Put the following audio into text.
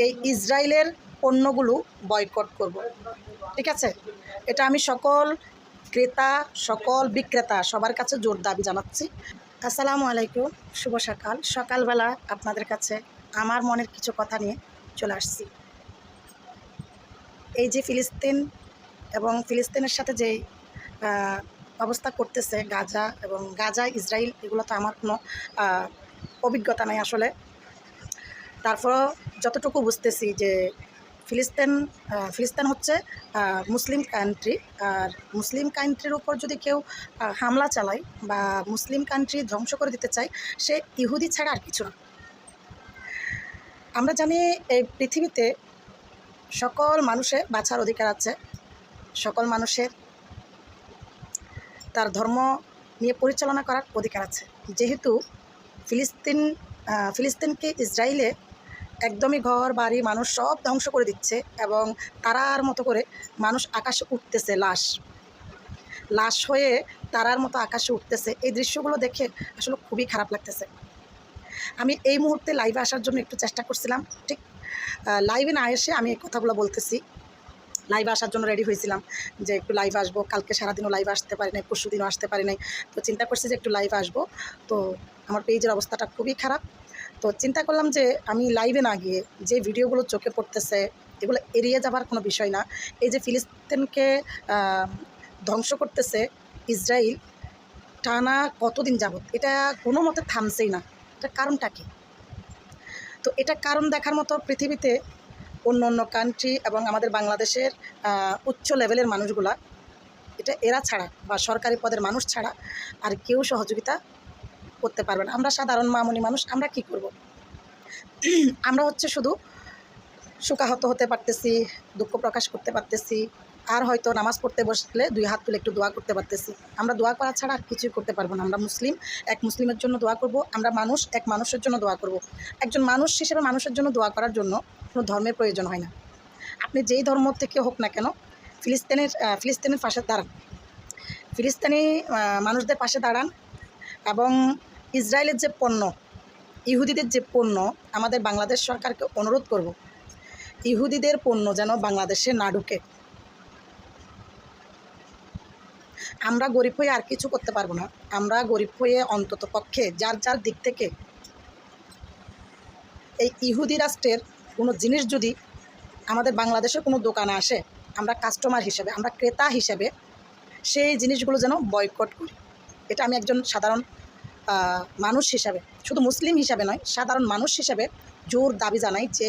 এই ইসরায়েলের পণ্যগুলো বয়কট করব। ঠিক আছে, এটা আমি সকল ক্রেতা, সকল বিক্রেতা সবার কাছে জোর দাবি জানাচ্ছি। আসসালামু আলাইকুম, শুভ সকাল। সকালবেলা আপনাদের কাছে আমার মনের কিছু কথা নিয়ে চলে আসছি। এই যে ফিলিস্তিন এবং ফিলিস্তিনের সাথে যে অবস্থা করতেছে গাজা এবং গাজা ইসরায়েল, এগুলো তো আমার কোনো অভিজ্ঞতা নাই আসলে। তারপর যতটুকু বুঝতেছি যে ফিলিস্তিন হচ্ছে মুসলিম কান্ট্রি, আর মুসলিম কান্ট্রির উপর যদি কেউ হামলা চালায় বা মুসলিম কান্ট্রি ধ্বংস করে দিতে চায়, সে ইহুদি ছাড়া আর কিছু না। আমরা জানি এই পৃথিবীতে সকল মানুষের বাঁচার অধিকার আছে, সকল মানুষের তার ধর্ম নিয়ে পরিচালনা করার অধিকার আছে। যেহেতু ফিলিস্তিনকে ইসরায়েলে একদমই ঘর বাড়ি মানুষ সব ধ্বংস করে দিচ্ছে এবং তারার মতো করে মানুষ আকাশে উঠতেছে, লাশ হয়ে তারার মতো আকাশে উঠতেছে। এই দৃশ্যগুলো দেখে আসলে খুবই খারাপ লাগতেছে। আমি এই মুহূর্তে লাইভে আসার জন্য একটু চেষ্টা করছিলাম, ঠিক লাইভে না এসে আমি এই কথাগুলো বলতেছি। লাইভে আসার জন্য রেডি হয়েছিলাম যে একটু লাইভে আসবো, কালকে সারাদিনও লাইভে আসতে পারি নাই, পরশু দিনও আসতে পারি নাই। তো চিন্তা করছি যে একটু লাইভে আসবো। তো আমার পেজের অবস্থাটা খুবই খারাপ। তো চিন্তা করলাম যে আমি লাইভে না গিয়ে যে ভিডিওগুলো চোখে পড়তেছে এগুলো এড়িয়ে যাবার কোনো বিষয় না। এই যে ফিলিস্তিনকে ধ্বংস করতেছে ইসরায়েল টানা কতদিন যাবত, এটা কোনো মতে থামছেই না। এটা কারণটা কি? তো এটা কারণ দেখার মতো পৃথিবীতে অন্য অন্য কান্ট্রি এবং আমাদের বাংলাদেশের উচ্চ লেভেলের মানুষগুলা, এটা এরা ছাড়া বা সরকারি পদের মানুষ ছাড়া আর কেউ সহযোগিতা করতে পারবে না। আমরা সাধারণ মামুনি মানুষ, আমরা কি করব? আমরা হচ্ছে শুধু শোকাহত হতে পারতেছি, দুঃখ প্রকাশ করতে পারতেছি, আর হয়তো নামাজ পড়তে বসলে 2 হাত তুলে একটু দোয়া করতে পারতেছি। আমরা দোয়া করা ছাড়া আর কিছুই করতে পারবো না। আমরা মুসলিম, এক মুসলিমের জন্য দোয়া করব। আমরা মানুষ, এক মানুষের জন্য দোয়া করব। একজন মানুষ হিসেবে মানুষের জন্য দোয়া করার জন্য কোনো ধর্মের প্রয়োজন হয় না। আপনি যেই ধর্ম থেকে হোক না কেন, ফিলিস্তিনের পাশে দাঁড়ান, ফিলিস্তিনি মানুষদের পাশে দাঁড়ান। এবং ইসরায়েলের যে পণ্য, ইহুদিদের যে পণ্য, আমাদের বাংলাদেশ সরকারকে অনুরোধ করব ইহুদিদের পণ্য যেন বাংলাদেশে না ঢুকে। আমরা গরিব হয়ে আর কিছু করতে পারবো না। আমরা গরিব হয়ে অন্তত পক্ষে যার যার দিক থেকে এই ইহুদি রাষ্ট্রের কোনো জিনিস যদি আমাদের বাংলাদেশের কোনো দোকানে আসে, আমরা কাস্টমার হিসেবে, আমরা ক্রেতা হিসেবে সেই জিনিসগুলো যেন বয়কট করি। এটা আমি একজন সাধারণ মানুষ হিসাবে, শুধু মুসলিম হিসাবে নয়, সাধারণ মানুষ হিসাবে জোর দাবি জানাই যে